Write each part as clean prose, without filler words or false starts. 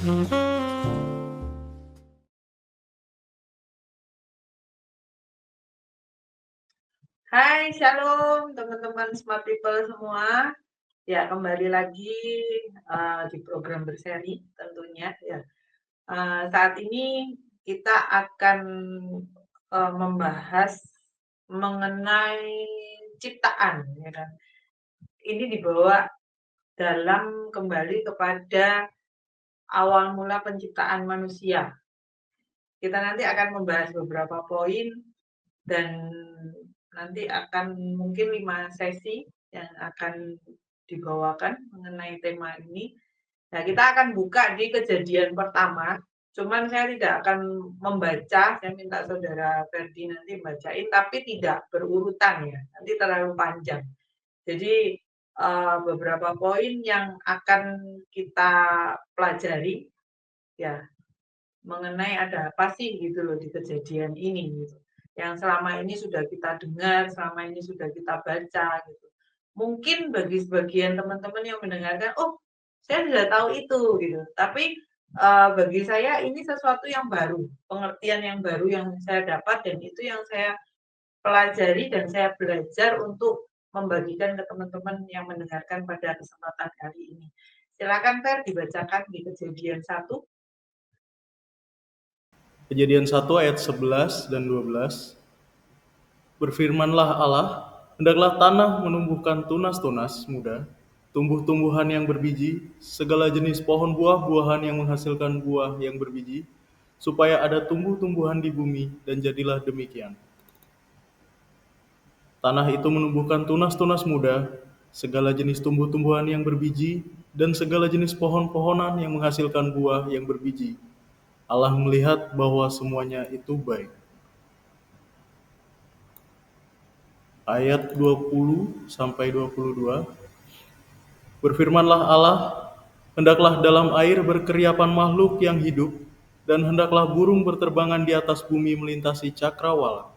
Hai, shalom teman-teman Smart People semua. Ya, kembali lagi di program berseri tentunya ya. Saat ini kita akan membahas mengenai ciptaan, ya kan. Ini dibawa dalam kembali kepada awal mula penciptaan manusia. Kita nanti akan membahas beberapa poin dan nanti akan mungkin 5 sesi yang akan dibawakan mengenai tema ini. Nah, kita akan buka di Kejadian pertama, cuman saya tidak akan membaca, saya minta saudara Ferdi nanti bacain, tapi tidak berurutan ya, nanti terlalu panjang. Jadi beberapa poin yang akan kita pelajari ya mengenai ada apa sih gitu loh di kejadian ini gitu. Yang selama ini sudah kita dengar, selama ini sudah kita baca gitu. Mungkin bagi sebagian teman-teman yang mendengarkan, oh saya sudah tahu itu gitu. Tapi bagi saya ini sesuatu yang baru, pengertian yang baru yang saya dapat dan itu yang saya pelajari dan saya belajar untuk membagikan ke teman-teman yang mendengarkan pada kesempatan kali ini. Silakan Fer dibacakan di Kejadian 1. Kejadian 1 ayat 11 dan 12. Berfirmanlah Allah, hendaklah tanah menumbuhkan tunas-tunas muda, tumbuh-tumbuhan yang berbiji, segala jenis pohon buah-buahan yang menghasilkan buah yang berbiji, supaya ada tumbuh-tumbuhan di bumi, dan jadilah demikian. Tanah itu menumbuhkan tunas-tunas muda, segala jenis tumbuh-tumbuhan yang berbiji, dan segala jenis pohon-pohonan yang menghasilkan buah yang berbiji. Allah melihat bahwa semuanya itu baik. Ayat 20 sampai 22. Berfirmanlah Allah, hendaklah dalam air berkeriapan makhluk yang hidup, dan hendaklah burung berterbangan di atas bumi melintasi cakrawala.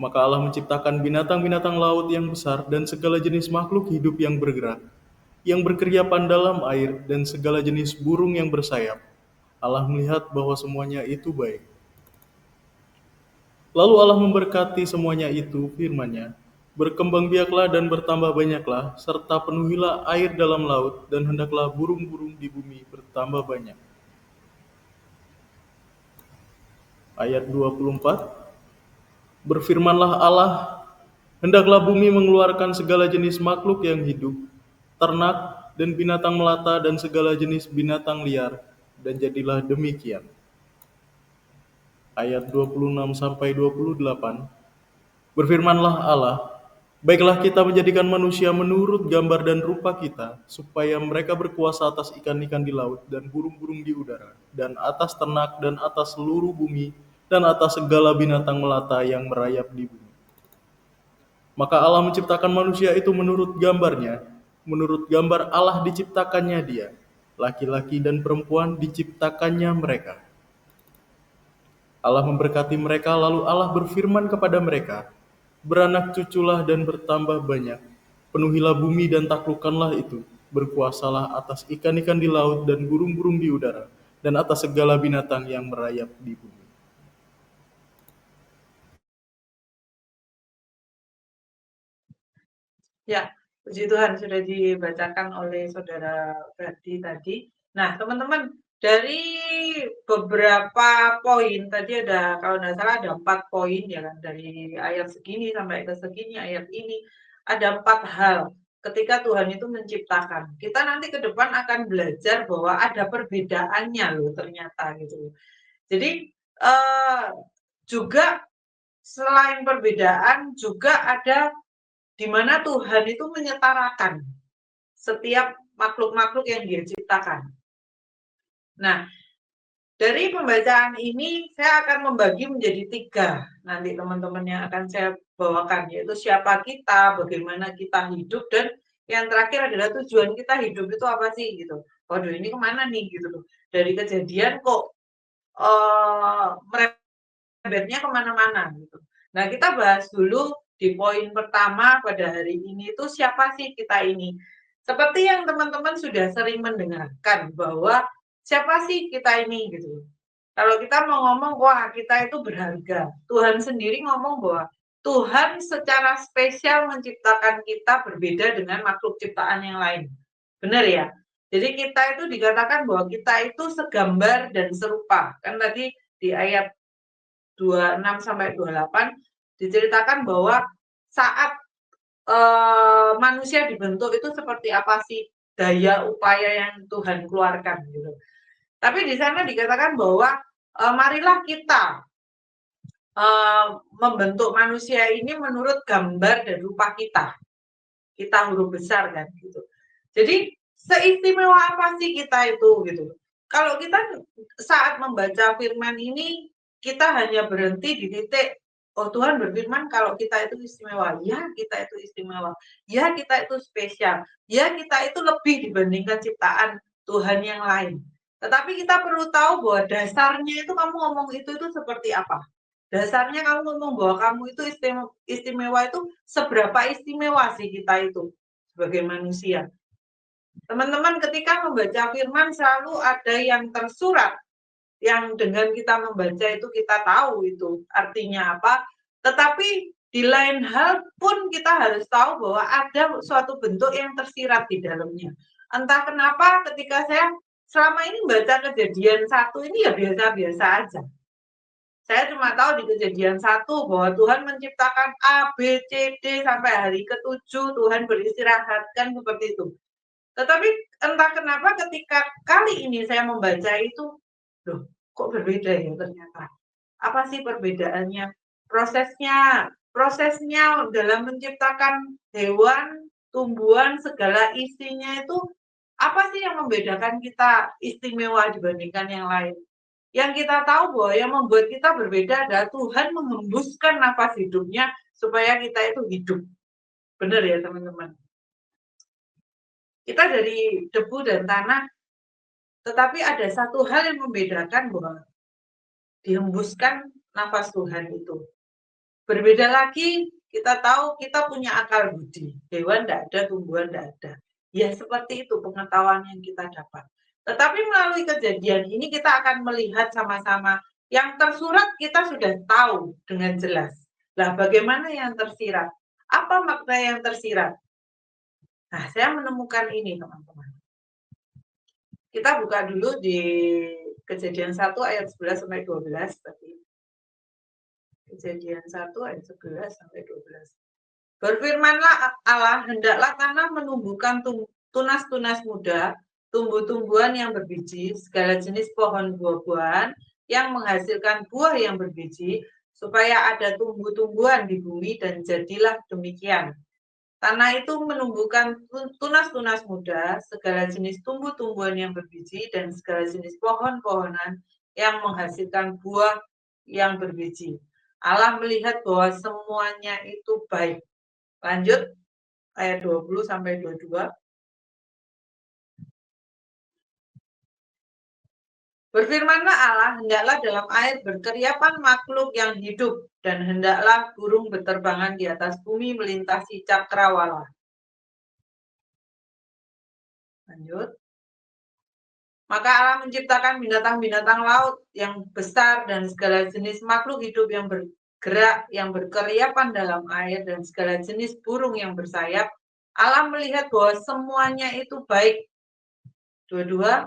Maka Allah menciptakan binatang-binatang laut yang besar dan segala jenis makhluk hidup yang bergerak, yang berkeriapan dalam air, dan segala jenis burung yang bersayap. Allah melihat bahwa semuanya itu baik. Lalu Allah memberkati semuanya itu, firman-Nya, berkembang biaklah dan bertambah banyaklah, serta penuhilah air dalam laut, dan hendaklah burung-burung di bumi bertambah banyak. Ayat 24. Berfirmanlah Allah, hendaklah bumi mengeluarkan segala jenis makhluk yang hidup, ternak dan binatang melata dan segala jenis binatang liar, dan jadilah demikian. Ayat 26 sampai 28. Berfirmanlah Allah, baiklah kita menjadikan manusia menurut gambar dan rupa kita, supaya mereka berkuasa atas ikan-ikan di laut dan burung-burung di udara, dan atas ternak dan atas seluruh bumi, dan atas segala binatang melata yang merayap di bumi. Maka Allah menciptakan manusia itu menurut gambarnya, menurut gambar Allah diciptakannya dia, laki-laki dan perempuan diciptakannya mereka. Allah memberkati mereka, lalu Allah berfirman kepada mereka, beranak cuculah dan bertambah banyak, penuhilah bumi dan taklukkanlah itu, berkuasalah atas ikan-ikan di laut dan burung-burung di udara, dan atas segala binatang yang merayap di bumi. Ya, puji Tuhan sudah dibacakan oleh saudara Ferdi tadi. Nah, teman-teman, dari beberapa poin, tadi ada, kalau nggak salah ada 4 poin ya kan, dari ayat segini sampai ke segini, ayat ini, ada 4 hal ketika Tuhan itu menciptakan. Kita nanti ke depan akan belajar bahwa ada perbedaannya loh ternyata gitu. Jadi, juga selain perbedaan, juga ada di mana Tuhan itu menyetarakan setiap makhluk-makhluk yang Dia ciptakan. Nah, dari pembacaan ini saya akan membagi menjadi 3 nanti teman-teman yang akan saya bawakan, yaitu siapa kita, bagaimana kita hidup, dan yang terakhir adalah tujuan kita hidup itu apa sih gitu. Waduh, ini kemana nih gitu loh. Dari kejadian kok merembetnya kemana-mana gitu. Nah, kita bahas dulu di poin pertama pada hari ini itu siapa sih kita ini? Seperti yang teman-teman sudah sering mendengarkan bahwa siapa sih kita ini gitu. Kalau kita mau ngomong, wah kita itu berharga. Tuhan sendiri ngomong bahwa Tuhan secara spesial menciptakan kita berbeda dengan makhluk ciptaan yang lain. Benar ya? Jadi kita itu dikatakan bahwa kita itu segambar dan serupa. Kan tadi di ayat 26 sampai 28 diceritakan bahwa saat manusia dibentuk itu seperti apa sih daya upaya yang Tuhan keluarkan gitu. Tapi di sana dikatakan bahwa marilah kita membentuk manusia ini menurut gambar dan rupa kita. Kita huruf besar kan gitu. Jadi seistimewa apa sih kita itu gitu. Kalau kita saat membaca firman ini kita hanya berhenti di titik oh Tuhan berfirman kalau kita itu istimewa. Ya, kita itu istimewa. Ya, kita itu spesial. Ya, kita itu lebih dibandingkan ciptaan Tuhan yang lain. Tetapi kita perlu tahu bahwa dasarnya itu kamu ngomong itu seperti apa. Dasarnya kamu ngomong bahwa kamu itu istimewa itu seberapa istimewa sih kita itu sebagai manusia. Teman-teman ketika membaca firman selalu ada yang tersurat yang dengan kita membaca itu kita tahu itu artinya apa. Tetapi di lain hal pun kita harus tahu bahwa ada suatu bentuk yang tersirat di dalamnya. Entah kenapa ketika saya selama ini baca Kejadian 1 ini ya biasa-biasa aja. Saya cuma tahu di Kejadian 1 bahwa Tuhan menciptakan A, B, C, D sampai hari ke-7 Tuhan beristirahat kan seperti itu. Tetapi entah kenapa ketika kali ini saya membaca itu, loh kok berbeda ya ternyata. Apa sih perbedaannya? Prosesnya dalam menciptakan hewan, tumbuhan, segala isinya itu apa sih yang membedakan kita istimewa dibandingkan yang lain? Yang kita tahu bahwa yang membuat kita berbeda adalah Tuhan menghembuskan nafas hidupnya supaya kita itu hidup. Benar ya teman-teman? Kita dari debu dan tanah, tetapi ada satu hal yang membedakan bahwa dihembuskan nafas Tuhan itu. Berbeda lagi, kita tahu kita punya akal budi. Hewan tidak ada, tumbuhan tidak ada. Ya seperti itu pengetahuan yang kita dapat. Tetapi melalui kejadian ini kita akan melihat sama-sama yang tersurat kita sudah tahu dengan jelas. Nah, bagaimana yang tersirat? Apa makna yang tersirat? Nah, saya menemukan ini, teman-teman. Kita buka dulu di Kejadian 1 ayat 11 sampai 12 tadi. Kejadian 1 ayat 11 sampai 12. Berfirmanlah Allah, hendaklah tanah menumbuhkan tunas-tunas muda, tumbuh-tumbuhan yang berbiji, segala jenis pohon buah-buahan yang menghasilkan buah yang berbiji, supaya ada tumbuh-tumbuhan di bumi, dan jadilah demikian. Tanah itu menumbuhkan tunas-tunas muda, segala jenis tumbuh-tumbuhan yang berbiji, dan segala jenis pohon-pohonan yang menghasilkan buah yang berbiji. Allah melihat bahwa semuanya itu baik. Lanjut, ayat 20 sampai 22. Berfirmanlah Allah, hendaklah dalam air berkeriapan makhluk yang hidup, dan hendaklah burung berterbangan di atas bumi melintasi cakrawala. Lanjut. Maka Allah menciptakan binatang-binatang laut yang besar dan segala jenis makhluk hidup yang bergerak, yang berkeriapan dalam air, dan segala jenis burung yang bersayap. Allah melihat bahwa semuanya itu baik. 22.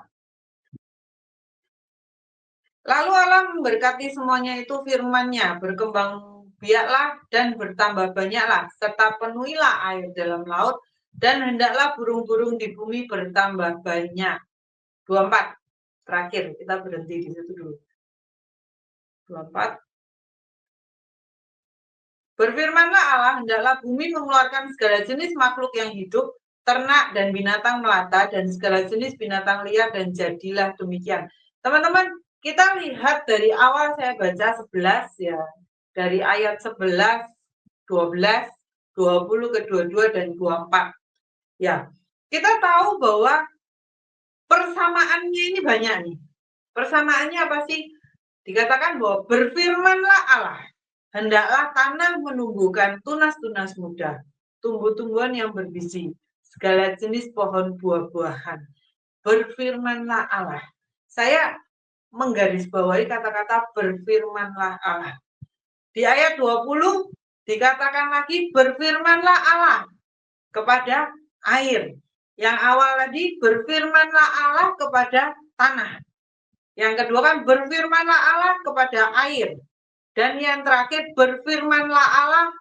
Lalu Allah memberkati semuanya itu firman-Nya, berkembang biaklah dan bertambah banyaklah, serta penuhilah air dalam laut, dan hendaklah burung-burung di bumi bertambah banyak. 24. Terakhir, kita berhenti di situ dulu. 24. Berfirmanlah Allah, hendaklah bumi mengeluarkan segala jenis makhluk yang hidup, ternak dan binatang melata, dan segala jenis binatang liar, dan jadilah demikian. Teman-teman, kita lihat dari awal saya baca 11 ya, dari ayat 11, 12, 20 ke 22 dan 24. Ya, kita tahu bahwa persamaannya ini banyak nih. Persamaannya apa sih? Dikatakan bahwa berfirmanlah Allah, hendaklah tanah menumbuhkan tunas-tunas muda, tumbuh-tumbuhan yang berbiji, segala jenis pohon buah-buahan. Berfirmanlah Allah. Saya menggarisbawahi kata-kata berfirmanlah Allah. Di ayat 20 dikatakan lagi berfirmanlah Allah kepada air. Yang awal tadi berfirmanlah Allah kepada tanah. Yang kedua kan berfirmanlah Allah kepada air. Dan yang terakhir berfirmanlah Allah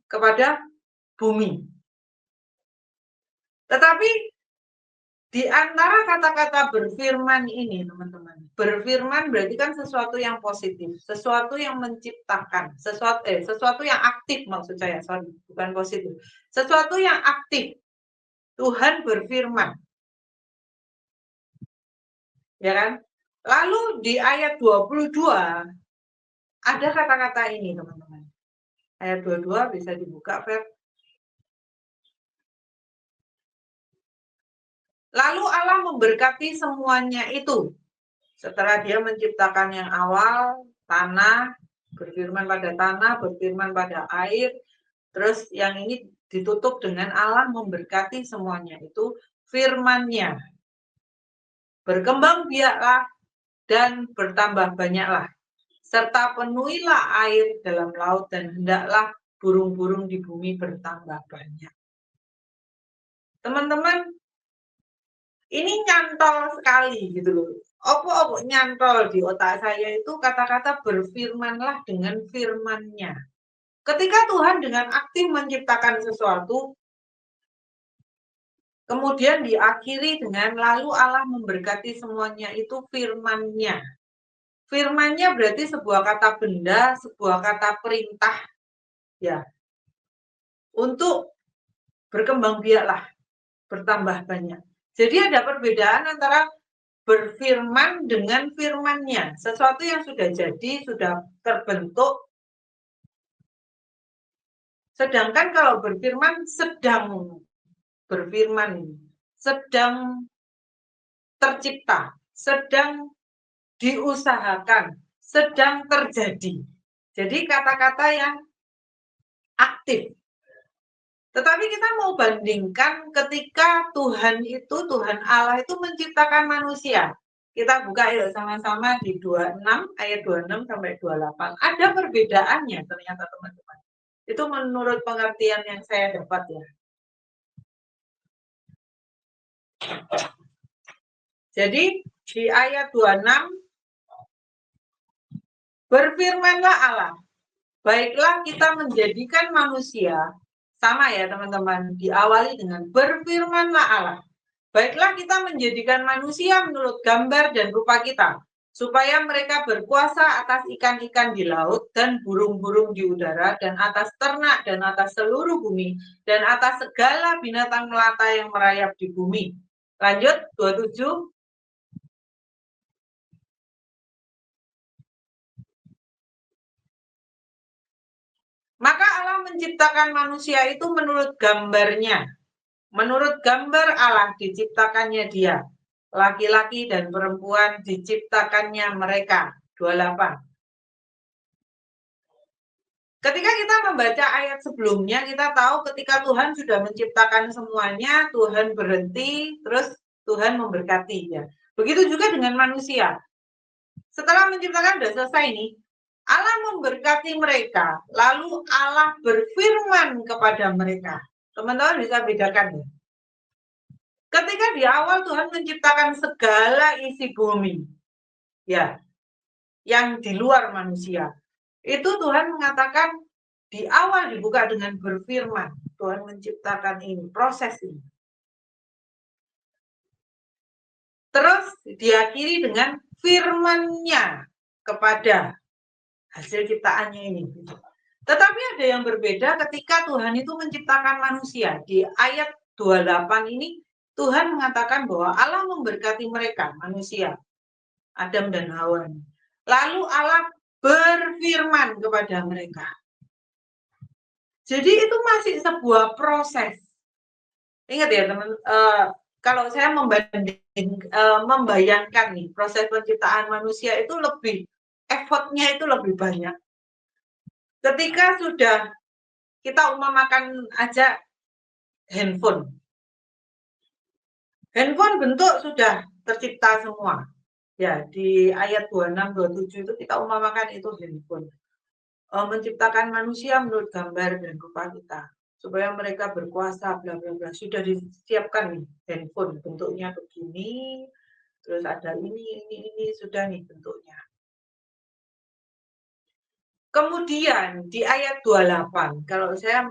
kepada bumi. Tetapi di antara kata-kata berfirman ini, teman-teman, berfirman berarti kan sesuatu yang positif, sesuatu yang menciptakan, sesuatu yang aktif maksud saya, sorry, bukan positif, sesuatu yang aktif. Tuhan berfirman, ya kan? Lalu di ayat 22 ada kata-kata ini, teman-teman. Ayat 22 bisa dibuka, Fer. Lalu Allah memberkati semuanya itu. Setelah dia menciptakan yang awal, tanah, berfirman pada tanah, berfirman pada air, terus yang ini ditutup dengan Allah memberkati semuanya itu firman-Nya. Berkembang biaklah dan bertambah banyaklah, serta penuhilah air dalam laut dan hendaklah burung-burung di bumi bertambah banyak. Teman-teman, ini nyantol sekali gitu loh. Apa nyantol di otak saya itu kata-kata berfirmanlah dengan firman-Nya. Ketika Tuhan dengan aktif menciptakan sesuatu, kemudian diakhiri dengan lalu Allah memberkati semuanya itu firman-Nya. Firman-Nya berarti sebuah kata benda, sebuah kata perintah ya. Untuk berkembang biaklah, bertambah banyak. Jadi ada perbedaan antara berfirman dengan firman-Nya. Sesuatu yang sudah jadi, sudah terbentuk. Sedangkan kalau berfirman, sedang berfirman, sedang tercipta, sedang diusahakan, sedang terjadi. Jadi kata-kata yang aktif. Tetapi kita mau bandingkan ketika Tuhan Allah itu menciptakan manusia. Kita buka yuk sama-sama di 26, ayat 26 sampai 28. Ada perbedaannya ternyata teman-teman. Itu menurut pengertian yang saya dapat ya. Jadi di ayat 26, berfirmanlah Allah, baiklah kita menjadikan manusia, sama ya teman-teman, diawali dengan berfirmanlah Allah. Baiklah kita menjadikan manusia menurut gambar dan rupa kita, supaya mereka berkuasa atas ikan-ikan di laut dan burung-burung di udara dan atas ternak dan atas seluruh bumi dan atas segala binatang melata yang merayap di bumi. Lanjut, 27. Maka Allah menciptakan manusia itu menurut gambarnya. Menurut gambar Allah diciptakannya dia. Laki-laki dan perempuan diciptakannya mereka. 28. Ketika kita membaca ayat sebelumnya, kita tahu ketika Tuhan sudah menciptakan semuanya, Tuhan berhenti, terus Tuhan memberkati. Ya. Begitu juga dengan manusia. Setelah menciptakan sudah selesai nih, Allah memberkati mereka, lalu Allah berfirman kepada mereka. Teman-teman bisa bedakan ya. Ketika di awal Tuhan menciptakan segala isi bumi, ya, yang di luar manusia, itu Tuhan mengatakan di awal dibuka dengan berfirman. Tuhan menciptakan ini, proses ini. Terus diakhiri dengan firman-Nya kepada hasil ciptaannya ini. Tetapi ada yang berbeda ketika Tuhan itu menciptakan manusia. Di ayat 28 ini Tuhan mengatakan bahwa Allah memberkati mereka, manusia, Adam dan Hawa. Lalu Allah berfirman kepada mereka. Jadi itu masih sebuah proses. Ingat ya teman, kalau saya membayangkan nih proses penciptaan manusia itu lebih effortnya itu lebih banyak. Ketika sudah kita umpamakan aja handphone, Handphone bentuk sudah tercipta semua. Ya, di ayat 26, 27 itu kita umpamakan itu handphone. Menciptakan manusia menurut gambar dan rupa kita. Supaya mereka berkuasa, bla bla bla. Sudah disiapkan nih, handphone bentuknya begini, terus ada ini, sudah nih bentuknya. Kemudian di ayat 28, kalau saya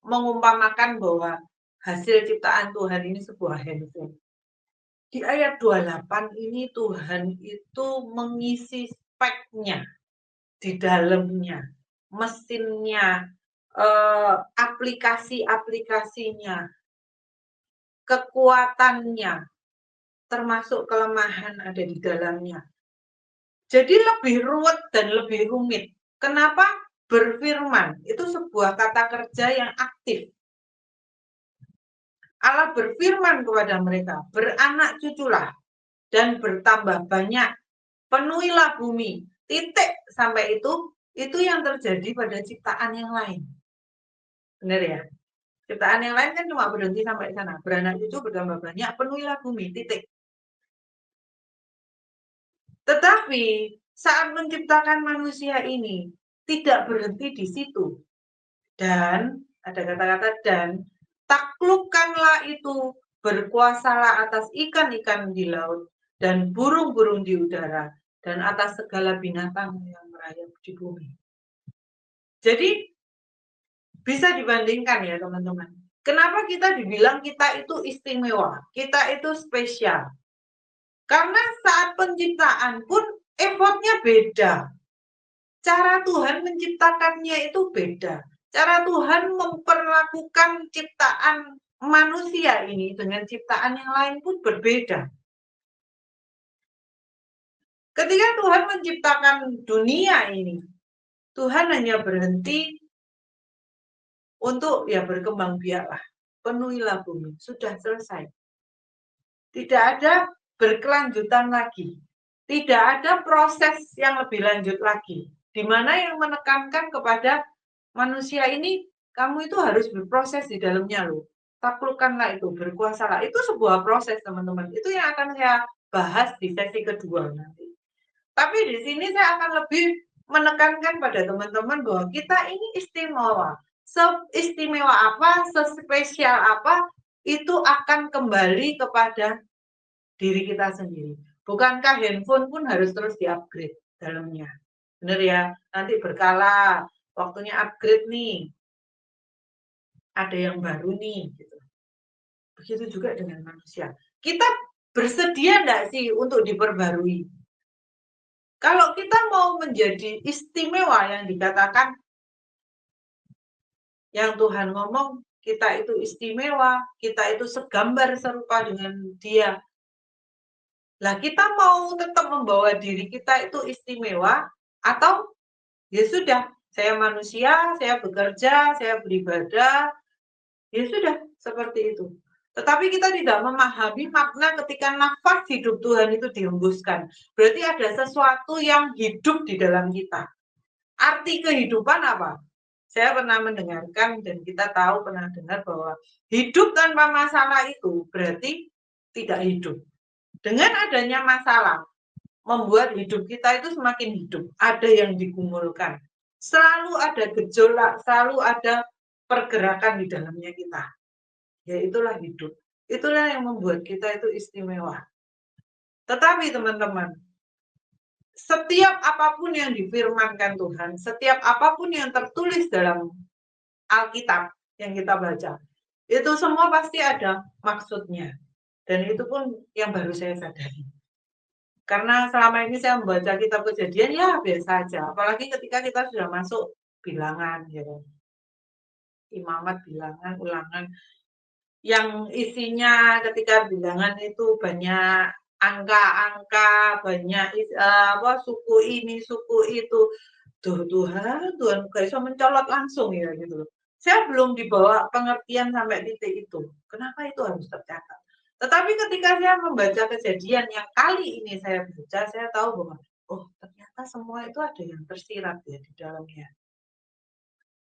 mengumpamakan bahwa hasil ciptaan Tuhan ini sebuah handphone. Di ayat 28 ini Tuhan itu mengisi speknya di dalamnya, mesinnya, aplikasi-aplikasinya, kekuatannya, termasuk kelemahan ada di dalamnya. Jadi lebih ruwet dan lebih rumit. Kenapa? Berfirman, itu sebuah kata kerja yang aktif. Allah berfirman kepada mereka, beranak cuculah dan bertambah banyak, penuhilah bumi, titik sampai itu yang terjadi pada ciptaan yang lain. Benar ya? Ciptaan yang lain kan cuma berhenti sampai sana, beranak cucu bertambah banyak, penuhilah bumi, titik. Tetapi saat menciptakan manusia ini tidak berhenti di situ. Dan ada kata-kata dan taklukkanlah itu, berkuasalah atas ikan-ikan di laut dan burung-burung di udara dan atas segala binatang yang merayap di bumi. Jadi bisa dibandingkan ya teman-teman. Kenapa kita dibilang kita itu istimewa, kita itu spesial? Karena saat penciptaan pun effortnya beda. Cara Tuhan menciptakannya itu beda. Cara Tuhan memperlakukan ciptaan manusia ini dengan ciptaan yang lain pun berbeda. Ketika Tuhan menciptakan dunia ini, Tuhan hanya berhenti untuk ya berkembang biaklah, penuhilah bumi, sudah selesai. Tidak ada berkelanjutan lagi. Tidak ada proses yang lebih lanjut lagi. Di mana yang menekankan kepada manusia ini, kamu itu harus berproses di dalamnya loh. Taklukkanlah itu, berkuasalah. Itu sebuah proses teman-teman. Itu yang akan saya bahas di sesi kedua nanti. Tapi di sini saya akan lebih menekankan pada teman-teman bahwa kita ini istimewa. Seistimewa apa, sespesial apa, itu akan kembali kepada diri kita sendiri. Bukankah handphone pun harus terus di-upgrade dalamnya? Benar ya? Nanti berkala, waktunya upgrade nih. Ada yang baru nih. Gitu. Begitu juga dengan manusia. Kita bersedia enggak sih untuk diperbarui? Kalau kita mau menjadi istimewa yang dikatakan, yang Tuhan ngomong, kita itu istimewa, kita itu segambar serupa dengan Dia. Lah kita mau tetap membawa diri kita itu istimewa, atau ya sudah, saya manusia, saya bekerja, saya beribadah, ya sudah, seperti itu. Tetapi kita tidak memahami makna ketika nafas hidup Tuhan itu dihembuskan. Berarti ada sesuatu yang hidup di dalam kita. Arti kehidupan apa? Saya pernah mendengarkan dan kita tahu, pernah dengar bahwa hidup tanpa masalah itu berarti tidak hidup. Dengan adanya masalah, membuat hidup kita itu semakin hidup. Ada yang digumulkan. Selalu ada gejolak, selalu ada pergerakan di dalamnya kita. Ya itulah hidup. Itulah yang membuat kita itu istimewa. Tetapi teman-teman, setiap apapun yang difirmankan Tuhan, setiap apapun yang tertulis dalam Alkitab yang kita baca, itu semua pasti ada maksudnya. Dan itu pun yang baru saya sadari. Karena selama ini saya membaca kitab Kejadian ya biasa aja. Apalagi ketika kita sudah masuk bilangan, ya. Imamat, bilangan, ulangan. Yang isinya ketika bilangan itu banyak angka-angka, banyak suku ini, suku itu. Tuhan gak bisa mencolot langsung ya gitu. Saya belum dibawa pengertian sampai titik itu. Kenapa itu harus tercatat? Tetapi ketika saya membaca Kejadian yang kali ini saya baca, saya tahu bahwa oh ternyata semua itu ada yang tersirat ya di dalamnya.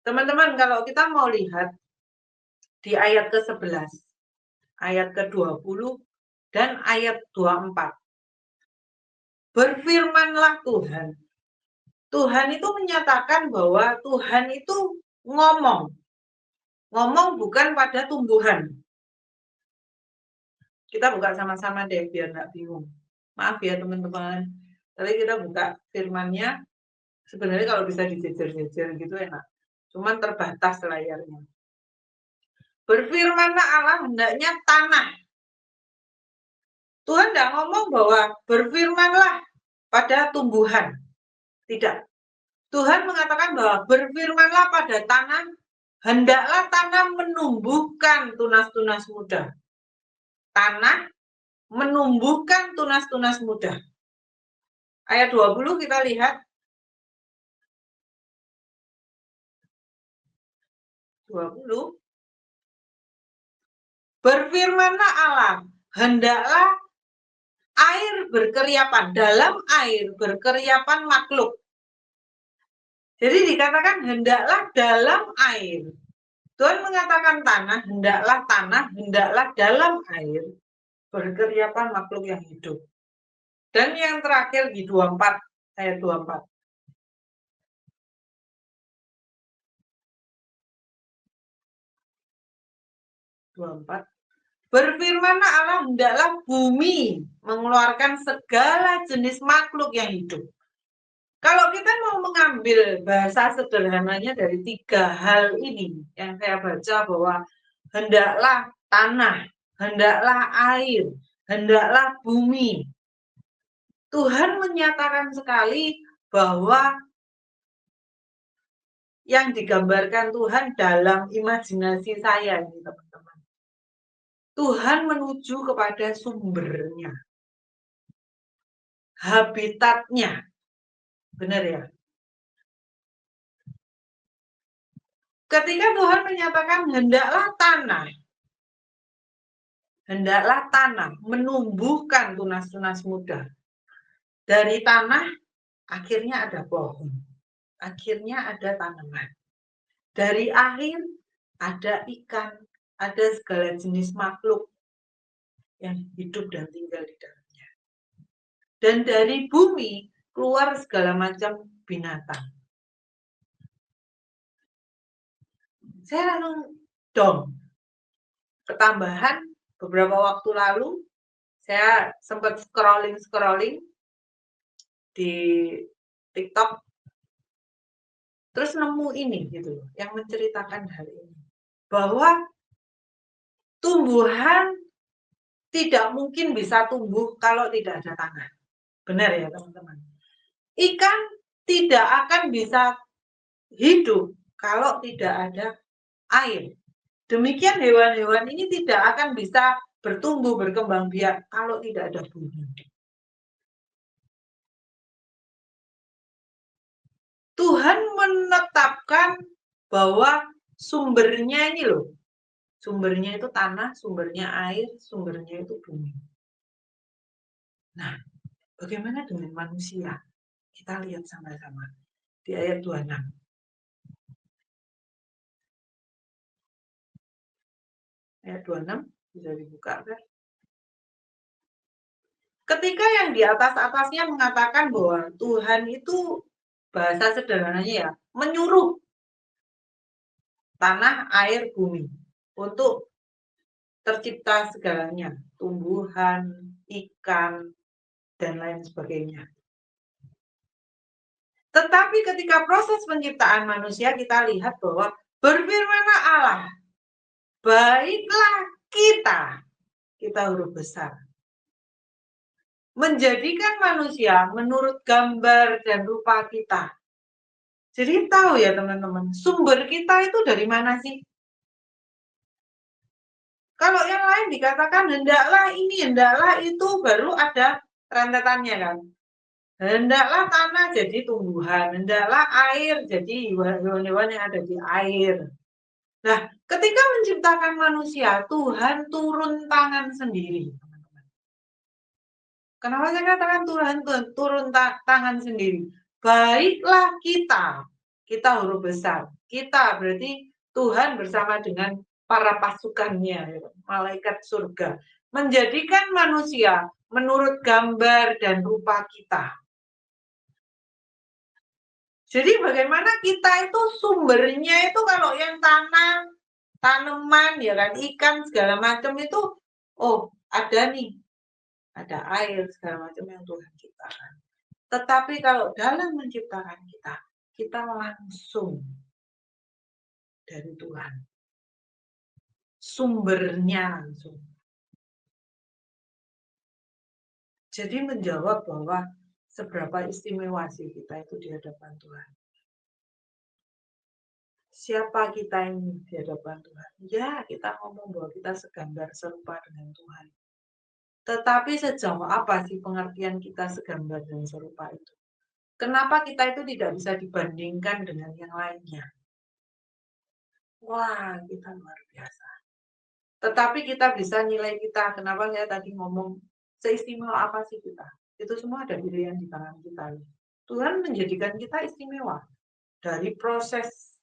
Teman-teman, kalau kita mau lihat di ayat ke-11, ayat ke-20 dan ayat 24. Berfirmanlah Tuhan. Tuhan itu menyatakan bahwa Tuhan itu ngomong. Ngomong bukan pada tumbuhan. Kita buka sama-sama deh biar nggak bingung. Maaf ya teman-teman. Tapi kita buka firman-Nya. Sebenarnya kalau bisa dijejer-jejer gitu enak. Cuman terbatas layarnya. Berfirmanlah Allah hendaknya tanah. Tuhan tidak ngomong bahwa berfirmanlah pada tumbuhan. Tidak. Tuhan mengatakan bahwa berfirmanlah pada tanah, hendaklah tanah menumbuhkan tunas-tunas muda. Tanah menumbuhkan tunas-tunas muda. Ayat 20 kita lihat. 20. Berfirmanlah Allah, hendaklah air berkeriapan, dalam air berkeriapan makhluk. Jadi dikatakan hendaklah dalam air. Tuhan mengatakan tanah, hendaklah dalam air berkeriapan makhluk yang hidup. Dan yang terakhir di 24, ayat 24. Berfirmanlah Allah, hendaklah bumi mengeluarkan segala jenis makhluk yang hidup. Kalau kita mau mengambil bahasa sederhananya dari 3 hal ini yang saya baca bahwa hendaklah tanah, hendaklah air, hendaklah bumi. Tuhan menyatakan sekali bahwa yang digambarkan Tuhan dalam imajinasi saya ini teman-teman. Tuhan menuju kepada sumbernya, habitatnya. Benar ya? Ketika Tuhan menyatakan hendaklah tanah menumbuhkan tunas-tunas muda. Dari tanah akhirnya ada pohon, akhirnya ada tanaman. Dari air ada ikan, ada segala jenis makhluk yang hidup dan tinggal di dalamnya. Dan dari bumi keluar segala macam binatang. Saya langsung dong. Ketambahan beberapa waktu lalu saya sempat scrolling di TikTok, terus nemu ini gitu, yang menceritakan hal ini, bahwa tumbuhan tidak mungkin bisa tumbuh kalau tidak ada tanah. Benar ya teman-teman? Ikan tidak akan bisa hidup kalau tidak ada air. Demikian hewan-hewan ini tidak akan bisa bertumbuh, berkembang biak kalau tidak ada bumi. Tuhan menetapkan bahwa sumbernya ini loh, sumbernya itu tanah, sumbernya air, sumbernya itu bumi. Nah, bagaimana dengan manusia? Kita lihat sama-sama di ayat 26. Ayat 26 bisa dibuka kan? Ketika yang di atas-atasnya mengatakan bahwa Tuhan itu bahasa sederhananya ya, menyuruh tanah, air, bumi untuk tercipta segalanya, tumbuhan, ikan, dan lain sebagainya. Tetapi ketika proses penciptaan manusia kita lihat bahwa berfirmanlah Allah, baiklah kita huruf besar, menjadikan manusia menurut gambar dan rupa kita. Jadi tahu ya teman-teman, sumber kita itu dari mana sih? Kalau yang lain dikatakan hendaklah ini, hendaklah itu, baru ada rentetannya kan. Hendaklah tanah jadi tumbuhan, hendaklah air jadi hewan-hewan yang ada di air. Nah, ketika menciptakan manusia, Tuhan turun tangan sendiri. Kenapa saya katakan Tuhan turun tangan sendiri? Baiklah kita huruf besar. Kita berarti Tuhan bersama dengan para pasukannya, ya, malaikat surga, menjadikan manusia menurut gambar dan rupa kita. Jadi bagaimana kita itu sumbernya itu kalau yang tanam, tanaman, ya kan, ikan segala macam itu, oh ada nih, ada air segala macam yang Tuhan ciptakan. Tetapi kalau dalam menciptakan kita, kita langsung dari Tuhan. Sumbernya langsung. Jadi menjawab bahwa seberapa istimewa sih kita itu di hadapan Tuhan. Siapa kita ini di hadapan Tuhan? Ya, kita ngomong bahwa kita segambar serupa dengan Tuhan. Tetapi sejauh apa sih pengertian kita segambar dan serupa itu? Kenapa kita itu tidak bisa dibandingkan dengan yang lainnya? Wah, kita luar biasa. Tetapi kita bisa nilai kita. Kenapa saya tadi ngomong seistimewa apa sih kita? Itu semua ada pilihan di tangan kita. Tuhan menjadikan kita istimewa dari proses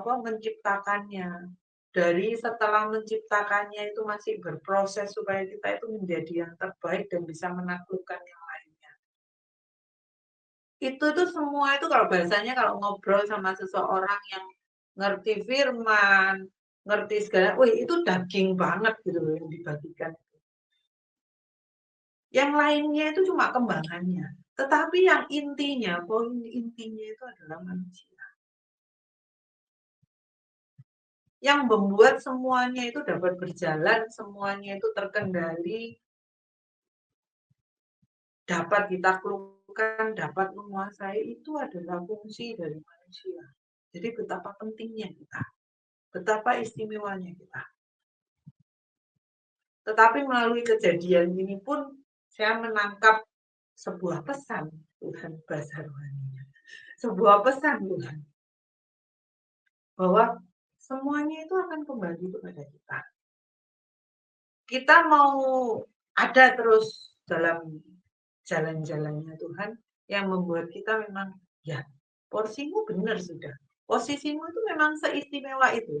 menciptakannya. Dari setelah menciptakannya itu masih berproses supaya kita itu menjadi yang terbaik dan bisa menaklukkan yang lainnya. Itu semua itu kalau bahasanya kalau ngobrol sama seseorang yang ngerti firman, ngerti segala, wih itu daging banget gitu loh yang dibagikan. Yang lainnya itu cuma kembangannya. Tetapi yang intinya, poin intinya itu adalah manusia. Yang membuat semuanya itu dapat berjalan, semuanya itu terkendali, dapat ditaklukkan, dapat menguasai, itu adalah fungsi dari manusia. Jadi betapa pentingnya kita, betapa istimewanya kita. Tetapi melalui kejadian ini pun saya menangkap sebuah pesan Tuhan bahasa rohaninya. Sebuah pesan Tuhan bahwa semuanya itu akan kembali kepada kita. Kita mau ada terus dalam jalan-jalannya Tuhan yang membuat kita memang, ya porsimu benar sudah. Posisimu itu memang seistimewa itu.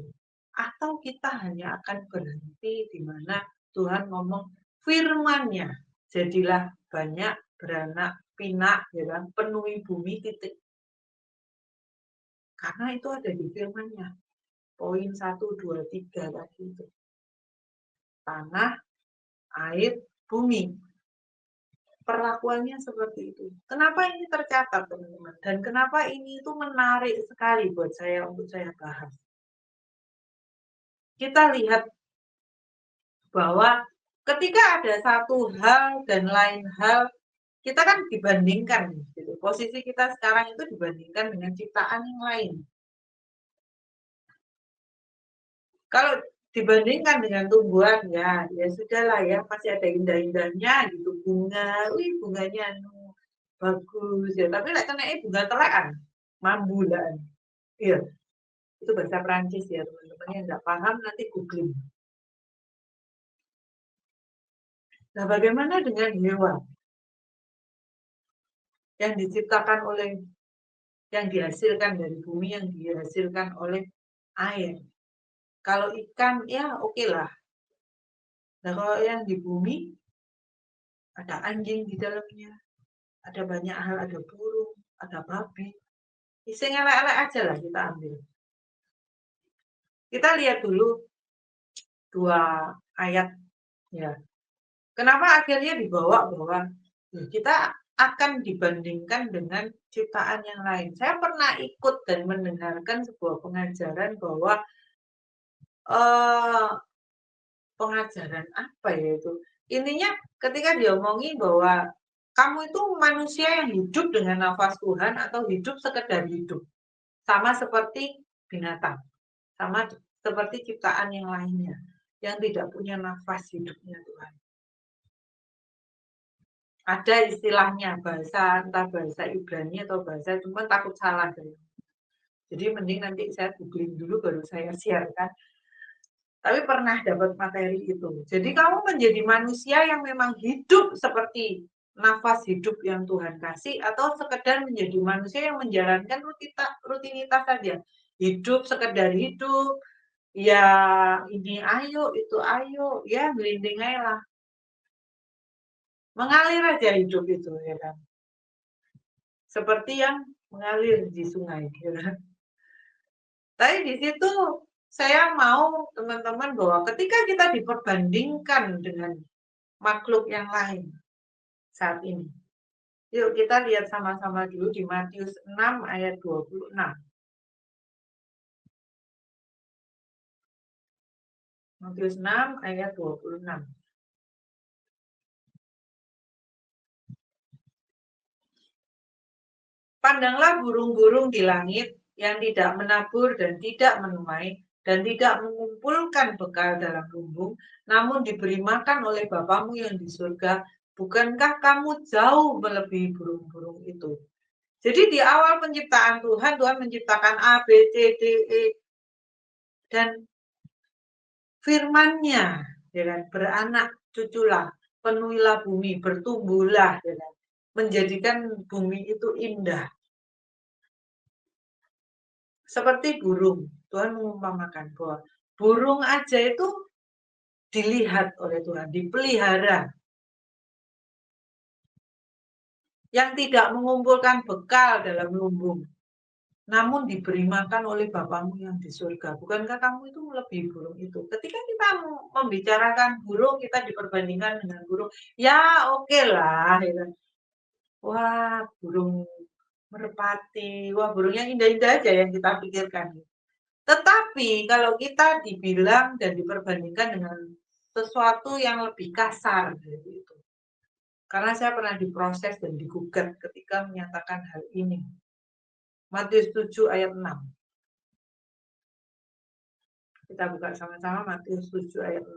Atau kita hanya akan berhenti di mana Tuhan ngomong firman-Nya. Jadilah banyak, beranak, pinak, ya kan, penuhi bumi, titik. Karena itu ada di firman-Nya. Poin 1, 2, 3 tadi itu. Tanah, air, bumi. Perlakuannya seperti itu. Kenapa ini tercatat, teman-teman? Dan kenapa ini itu menarik sekali buat saya untuk saya bahas? Kita lihat bahwa ketika ada satu hal dan lain hal, kita kan dibandingkan. Gitu. Posisi kita sekarang itu dibandingkan dengan ciptaan yang lain. Kalau dibandingkan dengan tumbuhan, ya sudahlah ya, masih ada indah-indahnya gitu, bunga, bunganya bagus ya, tapi lek kena bunga telekan, mambulan. Iya, itu bahasa Prancis ya, teman-teman yang nggak paham nanti googling. Nah, bagaimana dengan hewan yang diciptakan oleh, yang dihasilkan dari bumi, yang dihasilkan oleh air? Kalau ikan, ya oke lah. Nah, kalau yang di bumi, ada anjing di dalamnya, ada banyak hal, ada burung, ada babi. Isi elek-elek aja lah kita ambil. Kita lihat dulu 2 ayat ya. Kenapa akhirnya dibawa bahwa kita akan dibandingkan dengan ciptaan yang lain. Saya pernah ikut dan mendengarkan sebuah pengajaran bahwa pengajaran apa ya itu? Intinya ketika diomongi bahwa kamu itu manusia yang hidup dengan nafas Tuhan atau hidup sekedar hidup. Sama seperti binatang. Sama seperti ciptaan yang lainnya yang tidak punya nafas hidupnya Tuhan. Ada istilahnya bahasa, entah bahasa Ibrani atau bahasa, cuma takut salah. Jadi mending nanti saya googling dulu baru saya siarkan. Tapi pernah dapat materi itu. Jadi kamu menjadi manusia yang memang hidup seperti nafas hidup yang Tuhan kasih, atau sekedar menjadi manusia yang menjalankan rutinitas saja. Hidup sekedar hidup, Ya ini ayo, itu ayo, ya gelinding aja lah. Mengalir aja hidup itu, ya kan. Seperti yang mengalir di sungai, ya kan. Tapi di situ saya mau teman-teman bahwa ketika kita diperbandingkan dengan makhluk yang lain saat ini. Yuk kita lihat sama-sama dulu di Matius 6 ayat 26. Matius 6 ayat 26. Pandanglah burung-burung di langit yang tidak menabur dan tidak menuai dan tidak mengumpulkan bekal dalam lumbung, namun diberi makan oleh Bapamu yang di surga. Bukankah kamu jauh melebihi burung-burung itu? Jadi di awal penciptaan Tuhan, Tuhan menciptakan A, B, C, D, E, dan firman-Nya, ya kan, beranak cuculah, penuhilah bumi, bertumbuhlah, ya kan, menjadikan bumi itu indah. Seperti burung, Tuhan mengumpamakan bahwa burung aja itu dilihat oleh Tuhan, dipelihara. Yang tidak mengumpulkan bekal dalam lumbung, namun diberi makan oleh Bapamu yang di surga. Bukankah kamu itu melebihi burung itu? Ketika kita membicarakan burung, kita diperbandingkan dengan burung, ya oke lah. Ya. Wah, burung merpati, wah burung yang indah-indah aja yang kita pikirkan. Tetapi kalau kita dibilang dan diperbandingkan dengan sesuatu yang lebih kasar gitu itu. Karena saya pernah diproses dan digugat ketika menyatakan hal ini. Matius 7 ayat 6. Kita buka sama-sama Matius 7 ayat 6.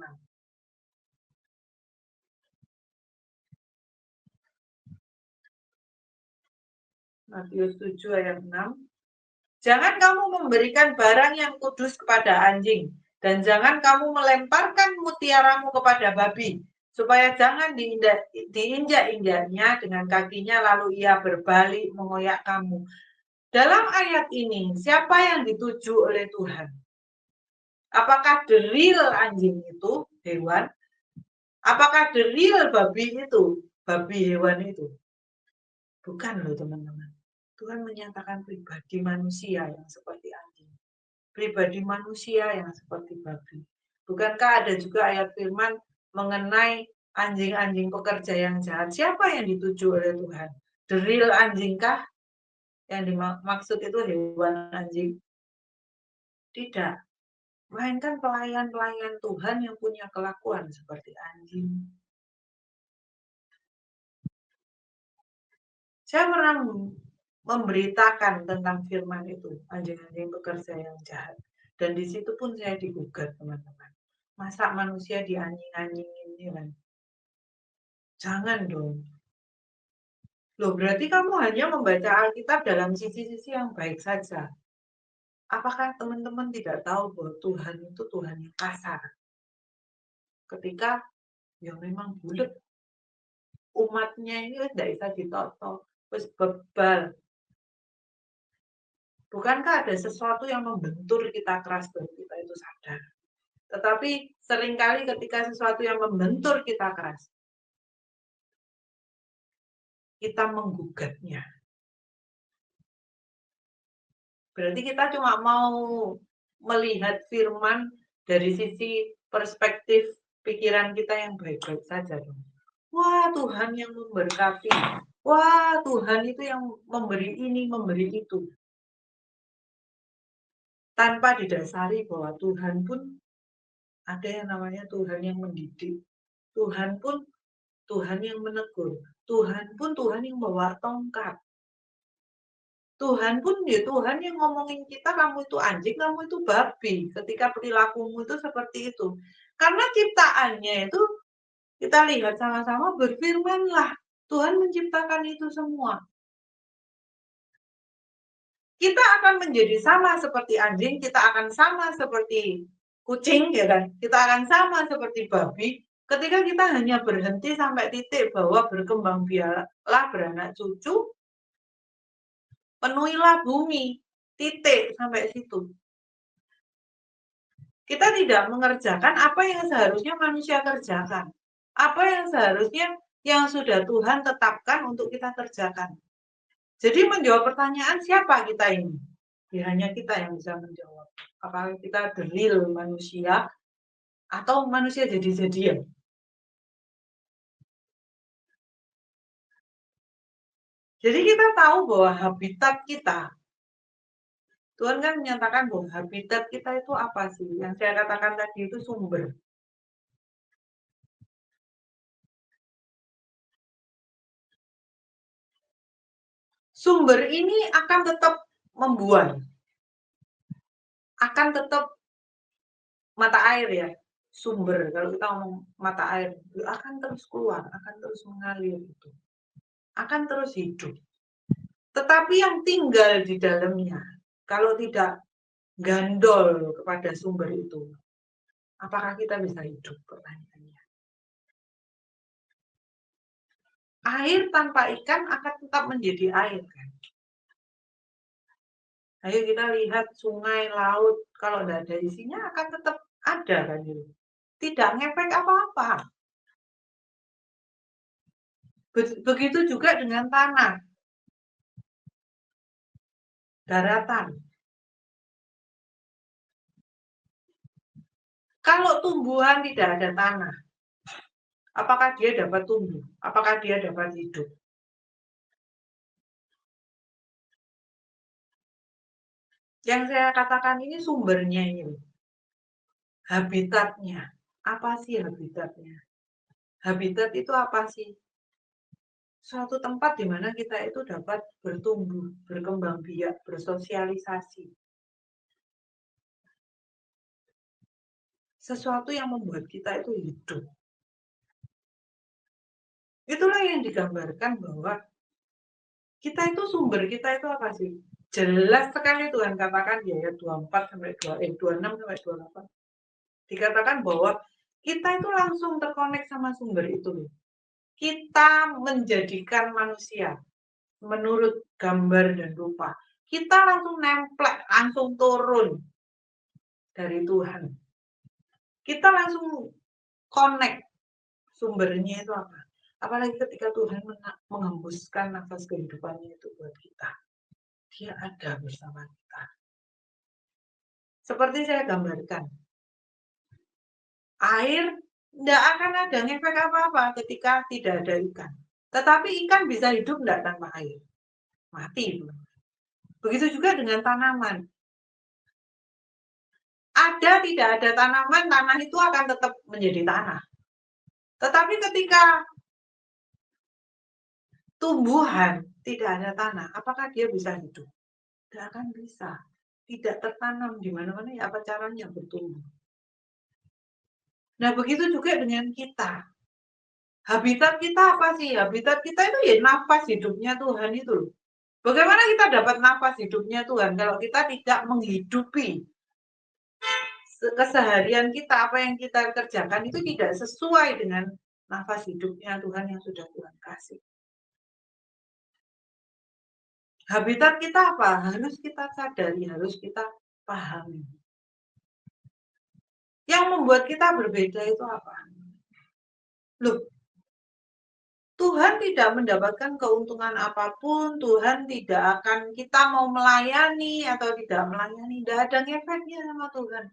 Matius 7 ayat 6. Jangan kamu memberikan barang yang kudus kepada anjing, dan jangan kamu melemparkan mutiaramu kepada babi, supaya jangan diinjak-injaknya dengan kakinya, lalu ia berbalik mengoyak kamu. Dalam ayat ini, siapa yang dituju oleh Tuhan? Apakah the real anjing itu hewan? Apakah the real babi itu babi hewan itu? Bukan loh teman-teman. Tuhan menyatakan pribadi manusia yang seperti anjing. Pribadi manusia yang seperti babi. Bukankah ada juga ayat firman mengenai anjing-anjing pekerja yang jahat? Siapa yang dituju oleh Tuhan? The real anjingkah? Yang dimaksud itu hewan anjing? Tidak. Melainkan pelayan-pelayan Tuhan yang punya kelakuan seperti anjing. Saya pernah memberitakan tentang firman itu, anjing-anjing pekerja yang jahat. Dan di situ pun saya digugat, teman-teman. Masa manusia dianjing-anjingin, ya kan? Jangan dong. Loh, berarti kamu hanya membaca Alkitab dalam sisi-sisi yang baik saja. Apakah teman-teman tidak tahu bahwa Tuhan itu Tuhan yang kasar? Ketika ya memang bulat, umatnya ini tidak bisa ditotok, terus bebal. Bukankah ada sesuatu yang membentur kita keras dan kita itu sadar? Tetapi seringkali ketika sesuatu yang membentur kita keras, kita menggugatnya. Berarti kita cuma mau melihat firman dari sisi perspektif pikiran kita yang baik-baik saja. Wah, Tuhan yang memberkati. Wah, Tuhan itu yang memberi ini, memberi itu. Tanpa didasari bahwa Tuhan pun ada yang namanya Tuhan yang mendidik. Tuhan pun Tuhan yang menegur. Tuhan pun Tuhan yang bawa tongkat. Tuhan pun ya Tuhan yang ngomongin kita, kamu itu anjing, kamu itu babi. Ketika perilakumu itu seperti itu. Karena ciptaannya itu kita lihat sama-sama berfirmanlah. Tuhan menciptakan itu semua. Kita akan menjadi sama seperti anjing, kita akan sama seperti kucing, ya kan? Kita akan sama seperti babi. Ketika kita hanya berhenti sampai titik bahwa berkembang biaklah beranak cucu, penuhilah bumi, titik sampai situ. Kita tidak mengerjakan apa yang seharusnya manusia kerjakan. Apa yang seharusnya yang sudah Tuhan tetapkan untuk kita kerjakan. Jadi menjawab pertanyaan siapa kita ini? Ya, hanya kita yang bisa menjawab. Apakah kita the real manusia atau manusia jadi-jadian? Jadi kita tahu bahwa habitat kita, Tuhan kan menyatakan bahwa habitat kita itu apa sih? Yang saya katakan tadi itu sumber. Sumber ini akan tetap membuat, akan tetap mata air ya, sumber. Kalau kita ngomong mata air, akan terus keluar, akan terus mengalir itu. Akan terus hidup. Tetapi yang tinggal di dalamnya, kalau tidak gandol kepada sumber itu, apakah kita bisa hidup? Pertanyaannya. Air tanpa ikan akan tetap menjadi air kan? Ayo kita lihat sungai, laut, kalau tidak ada isinya akan tetap ada kan gitu. Tidak ngefek apa-apa. Begitu juga dengan tanah, daratan. Kalau tumbuhan tidak ada tanah, apakah dia dapat tumbuh? Apakah dia dapat hidup? Yang saya katakan ini sumbernya ini. Habitatnya. Apa sih habitatnya? Habitat itu apa sih? Suatu tempat di mana kita itu dapat bertumbuh, berkembang biak, bersosialisasi. Sesuatu yang membuat kita itu hidup. Itulah yang digambarkan bahwa kita itu sumber kita itu apa sih? Jelas sekali Tuhan katakan di ayat 24 sampai 26 sampai 28. Dikatakan bahwa kita itu langsung terkonek sama sumber itu. Kita menjadikan manusia menurut gambar dan rupa. Kita langsung nemplek, langsung turun dari Tuhan. Kita langsung connect sumbernya itu apa. Apalagi ketika Tuhan menghembuskan nafas kehidupannya itu buat kita. Dia ada bersama kita. Seperti saya gambarkan, air tidak akan ada ngefek apa-apa ketika tidak ada ikan. Tetapi ikan bisa hidup tidak tanpa air? Mati. Begitu juga dengan tanaman. Ada tidak ada tanaman, tanah itu akan tetap menjadi tanah. Tetapi ketika tumbuhan tidak ada tanah, apakah dia bisa hidup? Tidak akan bisa. Tidak tertanam di mana-mana, ya apa caranya bertumbuh. Nah, begitu juga dengan kita. Habitat kita apa sih? Habitat kita itu ya nafas hidupnya Tuhan itu. Bagaimana kita dapat nafas hidupnya Tuhan kalau kita tidak menghidupi keseharian kita, apa yang kita kerjakan itu tidak sesuai dengan nafas hidupnya Tuhan yang sudah Tuhan kasih. Habitat kita apa? Harus kita sadari, harus kita pahami. Yang membuat kita berbeda itu apa? Loh, Tuhan tidak mendapatkan keuntungan apapun, Tuhan tidak akan kita mau melayani atau tidak melayani, tidak ada ngefeknya sama Tuhan.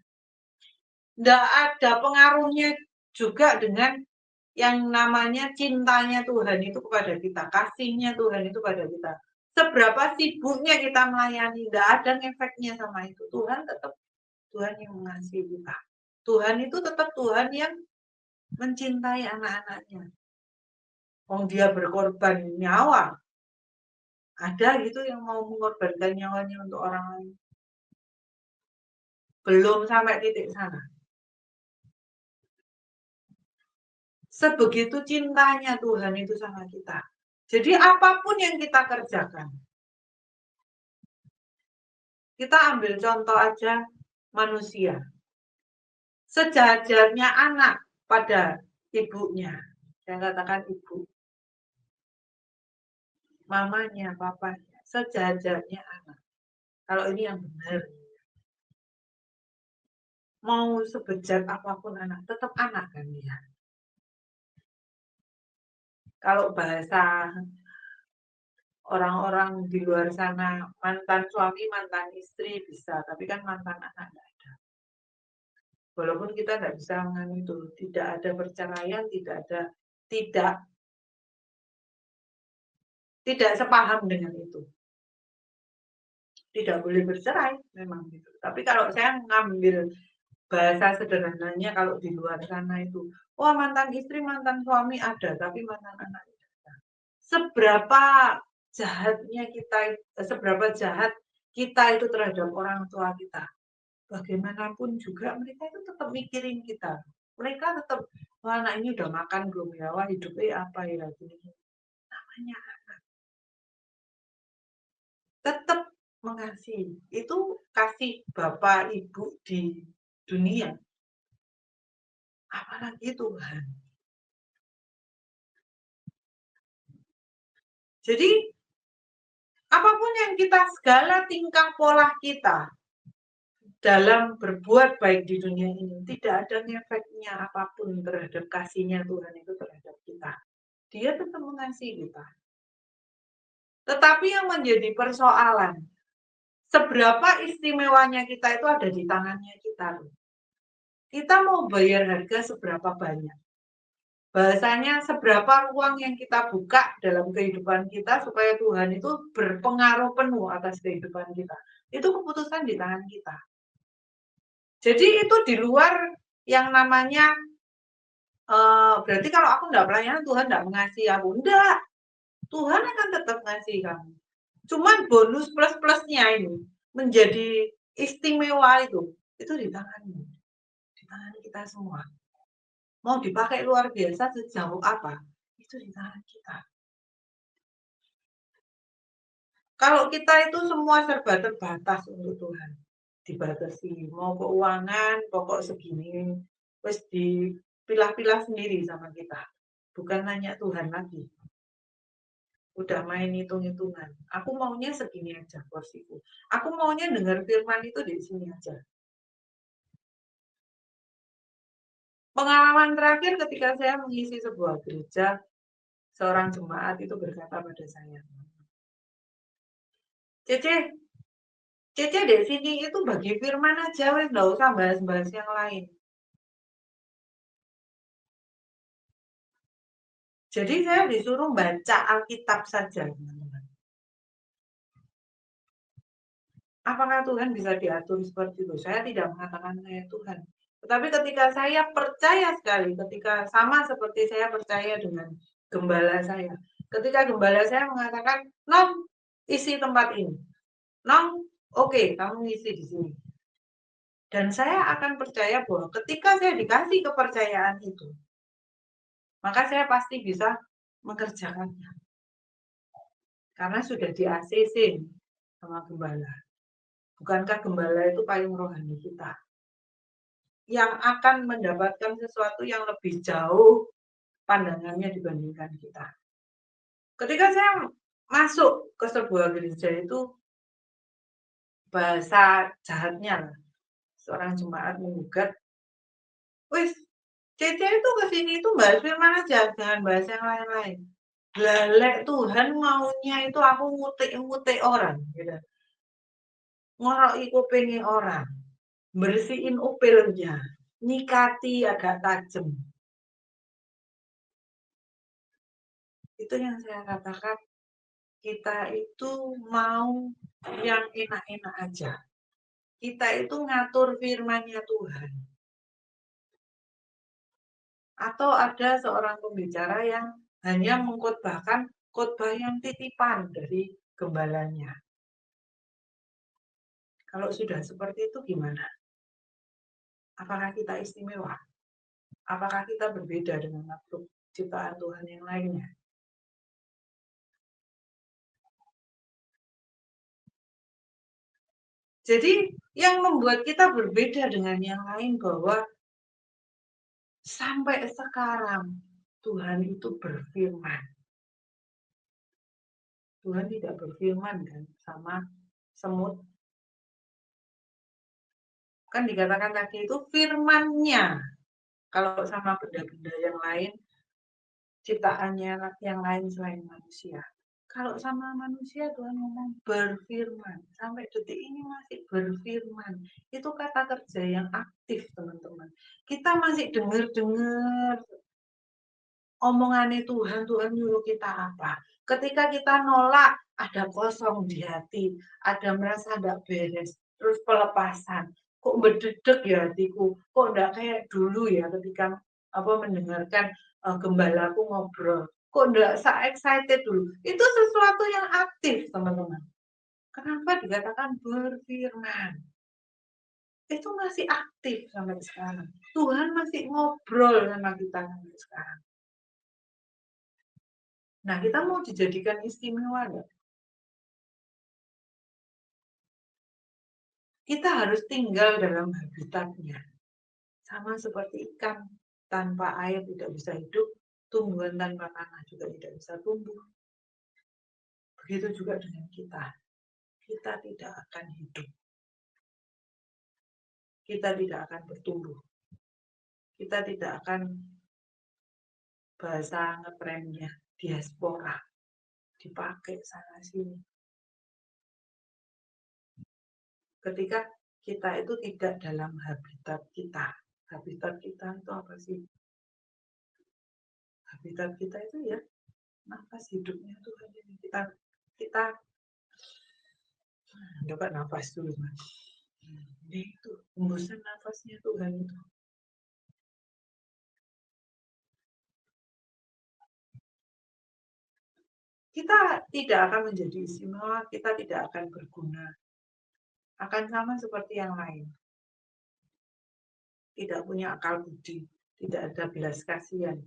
Tidak ada pengaruhnya juga dengan yang namanya cintanya Tuhan itu kepada kita, kasihnya Tuhan itu pada kita. Seberapa sibuknya kita melayani, tidak ada ngefeknya sama itu. Tuhan tetap Tuhan yang mengasihi kita. Tuhan itu tetap Tuhan yang mencintai anak-anaknya. Dia berkorban nyawa. Ada gitu yang mau mengorbankan nyawanya untuk orang lain. Belum sampai titik sana. Sebegitu cintanya Tuhan itu sama kita. Jadi apapun yang kita kerjakan. Kita ambil contoh aja manusia. Sejajarnya anak pada ibunya. Saya katakan ibu. Mamanya, papanya. Sejajarnya anak. Kalau ini yang benar. mau sebejat apapun anak, tetap anak kan dia. Kalau bahasa orang-orang di luar sana, mantan suami, mantan istri bisa, tapi kan mantan anak nggak ada. Walaupun kita nggak bisa itu, tidak ada perceraian, tidak sepaham dengan itu. Tidak boleh bercerai memang gitu. Tapi kalau saya ngambil bahasa sederhananya kalau di luar sana itu, wah mantan istri, mantan suami ada, tapi mantan anak tidak ada. Seberapa jahatnya kita, seberapa jahat kita itu terhadap orang tua kita, bagaimanapun juga mereka itu tetap mikirin kita. Mereka tetap, wah anak ini udah makan belum ya, wah hidupnya apa ya, gini. Namanya tetap mengasihi. Itu kasih bapak ibu di dunia. Apalagi Tuhan. Jadi apapun yang kita, segala tingkah pola kita dalam berbuat baik di dunia ini, tidak ada efeknya apapun terhadap kasihnya Tuhan itu terhadap kita. Dia tetap mengasihi kita. Tetapi yang menjadi persoalan, seberapa istimewanya kita itu ada di tangannya kita. Kita mau bayar harga seberapa banyak. Bahasanya seberapa ruang yang kita buka dalam kehidupan kita supaya Tuhan itu berpengaruh penuh atas kehidupan kita. Itu keputusan di tangan kita. Jadi itu di luar yang namanya, berarti kalau aku enggak pelayanan, Tuhan enggak mengasihi aku. Enggak, Tuhan akan tetap mengasihi kamu. Cuman bonus plus-plusnya ini, menjadi istimewa itu di tanganmu. Di tangan kita semua. Mau dipakai luar biasa sejauh apa, itu di tangan kita. Kalau kita itu semua serba terbatas untuk Tuhan, dibatasi. Mau keuangan, pokok segini, terus dipilah-pilah sendiri sama kita. Bukan nanya Tuhan lagi. Udah main hitung-hitungan. Aku maunya segini aja porsiku. Aku maunya dengar firman itu di sini aja. Pengalaman terakhir ketika saya mengisi sebuah gereja, seorang jemaat itu berkata pada saya, Cece di sini itu bagi firman aja, wes nggak usah bahas-bahas yang lain. Jadi saya disuruh baca Alkitab saja, teman-teman. Apakah Tuhan bisa diatur seperti itu? Saya tidak mengatakan saya Tuhan. Tetapi ketika saya percaya sekali, ketika sama seperti saya percaya dengan gembala saya. Ketika gembala saya mengatakan, "Nom, isi tempat ini. Nom, oke, kamu ngisi di sini." Dan saya akan percaya bahwa ketika saya dikasih kepercayaan itu, maka saya pasti bisa mengerjakannya. Karena sudah di-ACC sama gembala. Bukankah gembala itu payung rohani kita? Yang akan mendapatkan sesuatu yang lebih jauh pandangannya dibandingkan kita. Ketika saya masuk ke sebuah gereja itu, bahasa jahatnya, seorang jemaat menggugat, wis, Cece itu kesini itu bahas firman aja, jangan bahas yang lain-lain. Lelek Tuhan maunya itu aku ngutik-ngutik orang, gitu. Ngoroki kupinge orang, bersihin upilnya, nyikati agak tajam. Itu yang saya katakan, kita itu mau yang enak-enak aja. Kita itu ngatur firman-Nya Tuhan. Atau ada seorang pembicara yang hanya mengkhotbahkan khotbah yang titipan dari gembalanya. Kalau sudah seperti itu gimana? Apakah kita istimewa? Apakah kita berbeda dengan makhluk ciptaan Tuhan yang lainnya? Jadi yang membuat kita berbeda dengan yang lain bahwa sampai sekarang Tuhan itu berfirman. Tuhan tidak berfirman kan sama semut. Kan dikatakan tadi itu firman-Nya. Kalau sama benda-benda yang lain, ciptaannya yang lain selain manusia. Kalau sama manusia Tuhan ngomong berfirman. Sampai detik ini masih berfirman. Itu kata kerja yang aktif, teman-teman. Kita masih dengar-dengar omongannya Tuhan, Tuhan nyuruh kita apa. Ketika kita nolak, ada kosong di hati, ada merasa tidak beres, terus pelepasan. Kok berdedek ya hatiku, kok enggak kayak dulu ya ketika mendengarkan gembalaku ngobrol. Kok enggak excited dulu. Itu sesuatu yang aktif, teman-teman. Kenapa dikatakan berfirman? Itu masih aktif sampai sekarang. Tuhan masih ngobrol sama kita sampai sekarang. Nah, kita mau dijadikan istimewa nggak? Kita harus tinggal dalam habitatnya. Sama seperti ikan, tanpa air tidak bisa hidup, tumbuhan tanpa tanah juga tidak bisa tumbuh. Begitu juga dengan kita. Kita tidak akan hidup. Kita tidak akan bertumbuh. Kita tidak akan, bahasa ngetrennya, diaspora, dipakai sana sini. Ketika kita itu tidak dalam habitat kita. Habitat kita itu apa sih? Habitat kita itu ya nafas hidupnya Tuhan ini. Kita coba nafas dulu, Mas. Ini itu hembusan nafasnya Tuhan itu. Kita tidak akan menjadi istimewa, kita tidak akan berguna. Akan sama seperti yang lain. Tidak punya akal budi, tidak ada belas kasihan.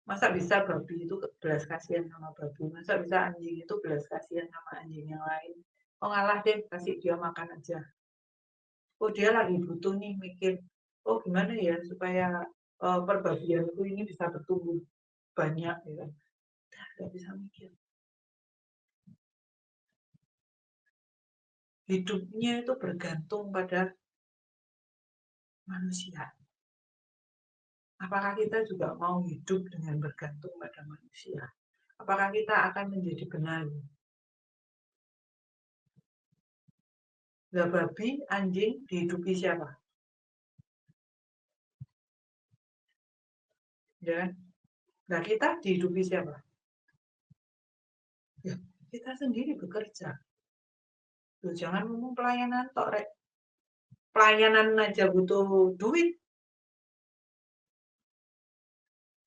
Masa bisa babi itu belas kasihan sama babi? Masa bisa anjing itu belas kasihan sama anjing yang lain? Oh ngalah deh, kasih dia makan aja. Oh dia lagi butuh nih mikir, oh gimana ya supaya perbabianku ini bisa bertumbuh banyak ya kan? Nggak bisa mikir. Hidupnya itu bergantung pada manusia. Apakah kita juga mau hidup dengan bergantung pada manusia? Apakah kita akan menjadi benalu? Lah babi, anjing dihidupi siapa? Ya kan? Nah kita dihidupi siapa? Ya, kita sendiri bekerja. Loh, jangan ngomong pelayanan tok rek. Pelayanan aja butuh duit.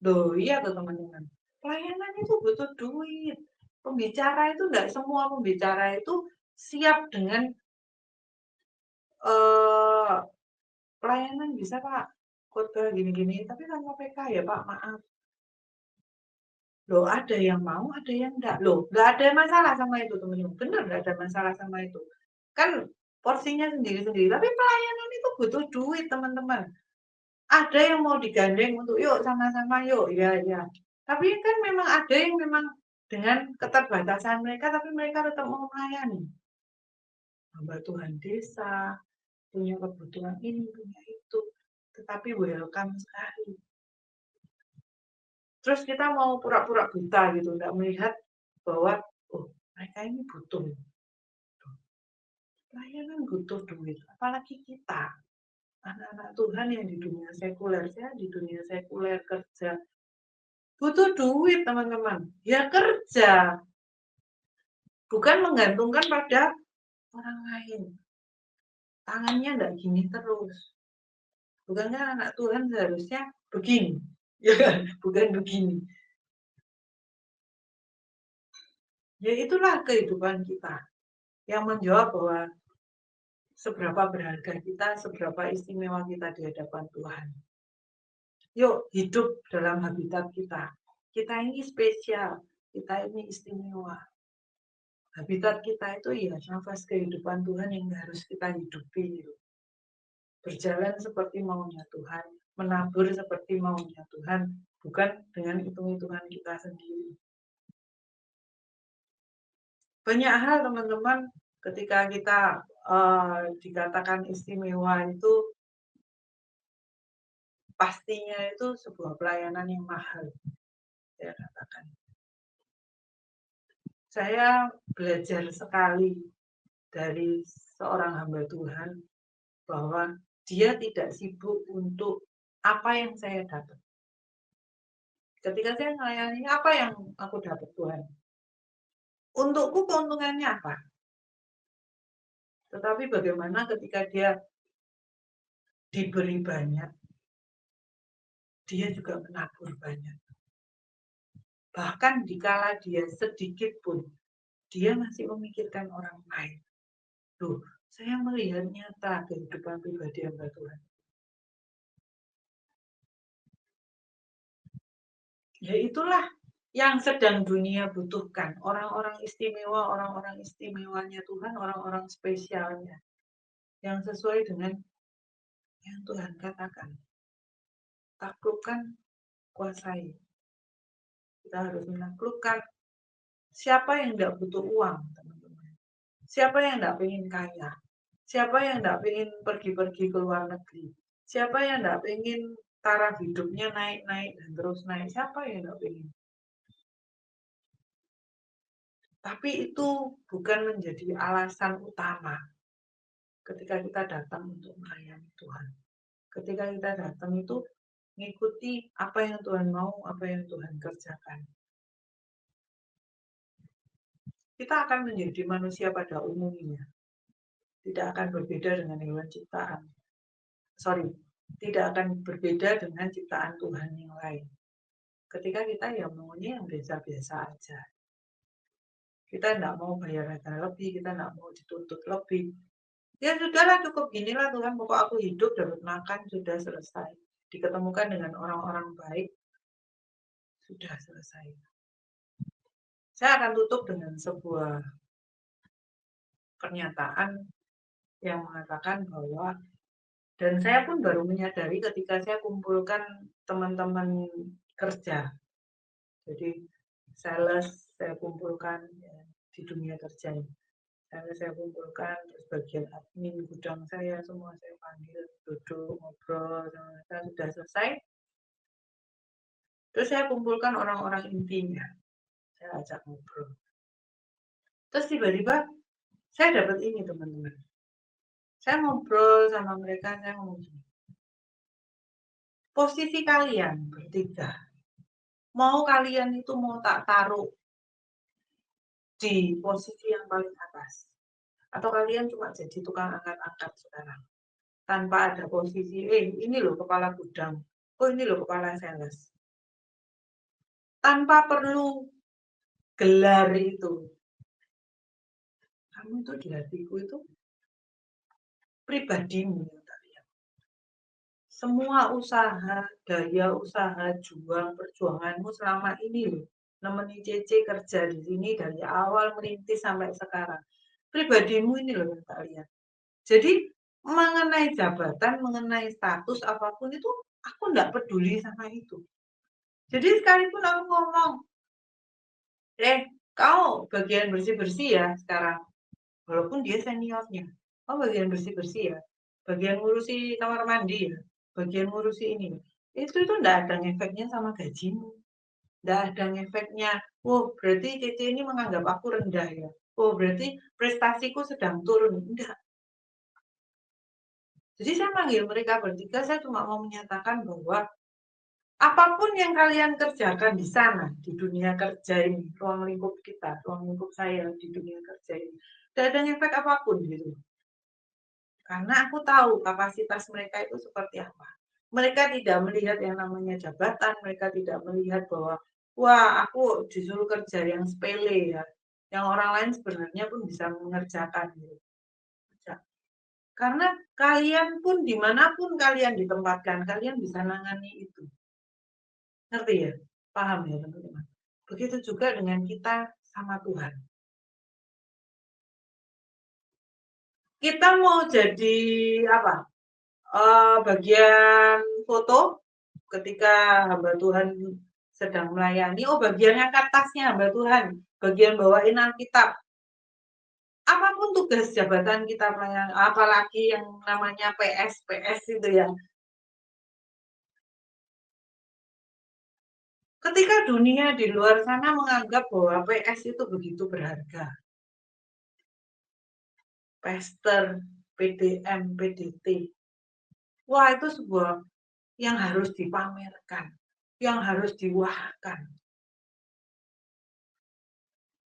Loh iya tuh teman-teman. Pelayanan itu butuh duit. Pembicara itu enggak semua pembicara itu siap dengan pelayanan bisa Pak, khotbah gini-gini, tapi tanpa PK ya Pak, maaf. Loh ada yang mau, ada yang enggak. Loh enggak ada masalah sama itu teman-teman. Bener enggak ada masalah sama itu. Kan porsinya sendiri-sendiri. Tapi pelayanan itu butuh duit teman-teman. Ada yang mau digandeng untuk yuk sama-sama yuk, ya ya. Tapi kan memang ada yang memang dengan keterbatasan mereka, tapi mereka tetap mau melayani. Hamba Tuhan desa, punya kebutuhan ini, punya itu. Tetapi welcome sekali. Terus kita mau pura-pura buta gitu, nggak melihat bahwa, oh mereka ini butuh. Pelayanan butuh duit, apalagi kita. Anak-anak Tuhan yang di dunia sekuler, saya di dunia sekuler kerja. Butuh duit teman-teman, ya kerja. Bukan menggantungkan pada orang lain. Tangannya nggak gini terus. Bukankah anak Tuhan seharusnya begini? Ya kan? Bukan begini. Ya itulah kehidupan kita. Yang menjawab bahwa seberapa berharga kita, seberapa istimewa kita di hadapan Tuhan. Yuk hidup dalam habitat kita. Kita ini spesial, kita ini istimewa. Habitat kita itu ya nafas kehidupan Tuhan yang harus kita hidupi. Berjalan seperti maunya Tuhan, menabur seperti maunya Tuhan, bukan dengan hitung-hitungan kita sendiri. Banyak hal teman-teman Ketika kita, dikatakan istimewa itu pastinya itu sebuah pelayanan yang mahal, saya katakan. Saya belajar sekali dari seorang hamba Tuhan bahwa dia tidak sibuk untuk apa yang saya dapat. Ketika saya melayani, apa yang aku dapat Tuhan? Untukku keuntungannya apa? Tetapi bagaimana ketika dia diberi banyak, dia juga menabur banyak. Bahkan dikala dia sedikit pun, dia masih memikirkan orang lain. Loh, saya melihat nyata kehidupan pribadi hamba Tuhan. Ya itulah yang sedang dunia butuhkan. Orang-orang istimewa, orang-orang istimewanya Tuhan, orang-orang spesialnya. Yang sesuai dengan yang Tuhan katakan. Taklukkan, kuasai. Kita harus menaklukkan. Siapa yang tidak butuh uang, teman-teman? Siapa yang tidak ingin kaya? Siapa yang tidak ingin pergi-pergi ke luar negeri? Siapa yang tidak ingin taraf hidupnya naik-naik dan terus naik? Siapa yang tidak ingin? Tapi itu bukan menjadi alasan utama ketika kita datang untuk melayani Tuhan. Ketika kita datang itu mengikuti apa yang Tuhan mau, apa yang Tuhan kerjakan. Kita akan menjadi manusia pada umumnya. Tidak akan berbeda dengan hewan ciptaan. Tidak akan berbeda dengan ciptaan Tuhan yang lain. Ketika kita yang maunya yang biasa-biasa aja. Kita tidak mau bayar harga lebih, kita tidak mau dituntut lebih. Ya sudahlah, cukup ginilah Tuhan, pokok aku hidup, dapat makan, sudah selesai. Diketemukan dengan orang-orang baik, sudah selesai. Saya akan tutup dengan sebuah pernyataan yang mengatakan bahwa, dan saya pun baru menyadari ketika saya kumpulkan teman-teman kerja. Jadi sales saya kumpulkan ya, di dunia kerja ini. Saya kumpulkan, terus bagian admin gudang saya semua saya panggil, duduk, ngobrol, saya sudah selesai. Terus saya kumpulkan orang-orang intinya, saya ajak ngobrol. Terus tiba-tiba saya dapat ini teman-teman. Saya ngobrol sama mereka, saya ngomong gini. Posisi kalian bertiga, mau kalian itu mau tak taruh di posisi yang paling atas, atau kalian cuma jadi tukang angkat-angkat sekarang, tanpa ada posisi, ini loh kepala gudang, oh ini loh kepala sales. Tanpa perlu gelar itu. Kamu itu di hatiku itu pribadimu yang tak lihat. Semua usaha, daya usaha, juang, perjuanganmu selama ini loh. Nemeni Cece kerja di sini dari awal merintis sampai sekarang. Pribadimu ini loh yang tak lihat. Jadi mengenai jabatan, mengenai status apapun itu, aku enggak peduli sama itu. Jadi sekalipun aku ngomong, kau bagian bersih-bersih ya sekarang. Walaupun dia seniornya. Oh bagian bersih-bersih ya. Bagian ngurusi kamar mandi ya. Bagian ngurusi ini. Itu enggak ada ngefeknya sama gajimu. Enggak ada ngefeknya. Oh berarti Cici ini menganggap aku rendah ya. Oh berarti prestasiku sedang turun. Enggak. Jadi saya panggil mereka bertiga, saya cuma mau menyatakan bahwa apapun yang kalian kerjakan di sana, di dunia kerja ini, ruang lingkup kita, ruang lingkup saya di dunia kerja ini, tidak ada efek apapun gitu. Karena aku tahu kapasitas mereka itu seperti apa. Mereka tidak melihat yang namanya jabatan, mereka tidak melihat bahwa, wah aku disuruh kerja yang sepele ya, yang orang lain sebenarnya pun bisa mengerjakan gitu. Karena kalian pun dimanapun kalian ditempatkan, kalian bisa nangani itu. Ngerti ya? Paham ya teman-teman? Begitu juga dengan kita sama Tuhan. Kita mau jadi apa? Bagian foto ketika hamba Tuhan sedang melayani. Oh, bagian angkat tasnya hamba Tuhan. Bagian bawain Alkitab. apapun tugas jabatan kita pelayan, apalagi yang namanya PS itu ya. Ketika dunia di luar sana menganggap bahwa PS itu begitu berharga, pester, PDM, PDT, wah itu sebuah yang harus dipamerkan, yang harus diwahkan.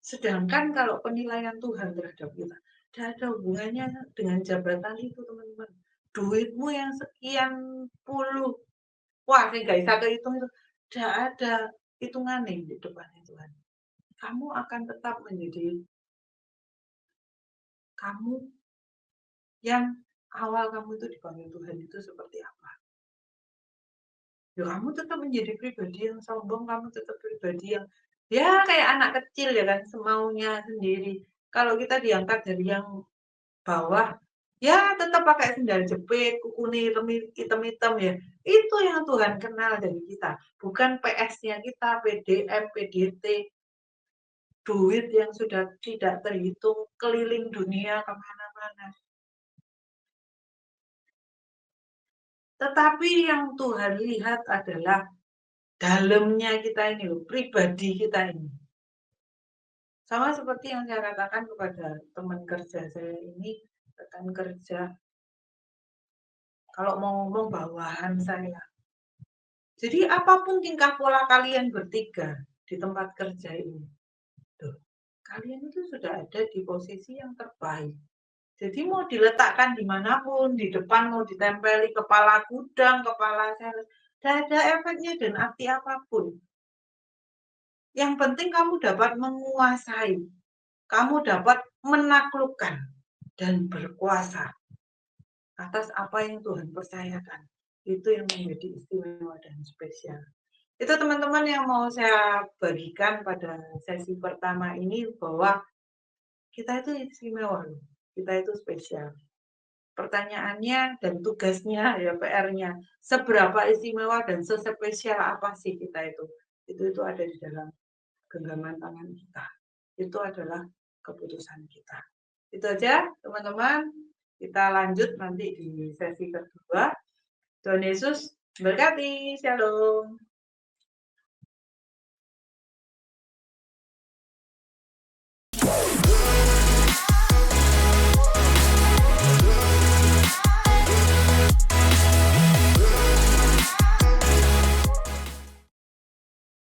Sedangkan kalau penilaian Tuhan terhadap kita, tidak ada hubungannya dengan jabatan itu, teman-teman. Duitmu yang sekian puluh, wah saya nggak bisa kehitung itu, tidak ada hitungan nih di depannya Tuhan. Kamu akan tetap menjadi kamu yang awal kamu itu dipanggil Tuhan itu seperti apa. Ya kamu tetap menjadi pribadi yang sombong, kamu tetap pribadi yang ya kayak anak kecil ya kan, semaunya sendiri. Kalau kita diangkat dari yang bawah, ya tetap pakai sendal jepit, kuku hitam-hitam ya. Itu yang Tuhan kenal dari kita, bukan PS-nya kita, PDM, PDT, duit yang sudah tidak terhitung, keliling dunia kemana-mana. Tetapi yang Tuhan lihat adalah dalamnya kita ini loh, pribadi kita ini. Sama seperti yang saya katakan kepada teman kerja saya ini, rekan kerja, kalau mau ngomong bawahan saya. Jadi apapun tingkah pola kalian bertiga di tempat kerja ini, tuh, kalian itu sudah ada di posisi yang terbaik. Jadi mau diletakkan dimanapun, di depan mau ditempeli kepala gudang, kepala sales, tidak ada efeknya dan arti apapun. Yang penting kamu dapat menguasai, kamu dapat menaklukkan dan berkuasa atas apa yang Tuhan percayakan. Itu yang menjadi istimewa dan spesial. Itu teman-teman yang mau saya bagikan pada sesi pertama ini, bahwa kita itu istimewa, kita itu spesial. Pertanyaannya dan tugasnya ya, PR-nya, seberapa istimewa dan sespesial apa sih kita itu? Itu ada di dalam genggaman tangan kita. Itu adalah keputusan kita. Itu aja teman-teman. Kita lanjut nanti di sesi kedua. Tuhan Yesus berkati. Shalom.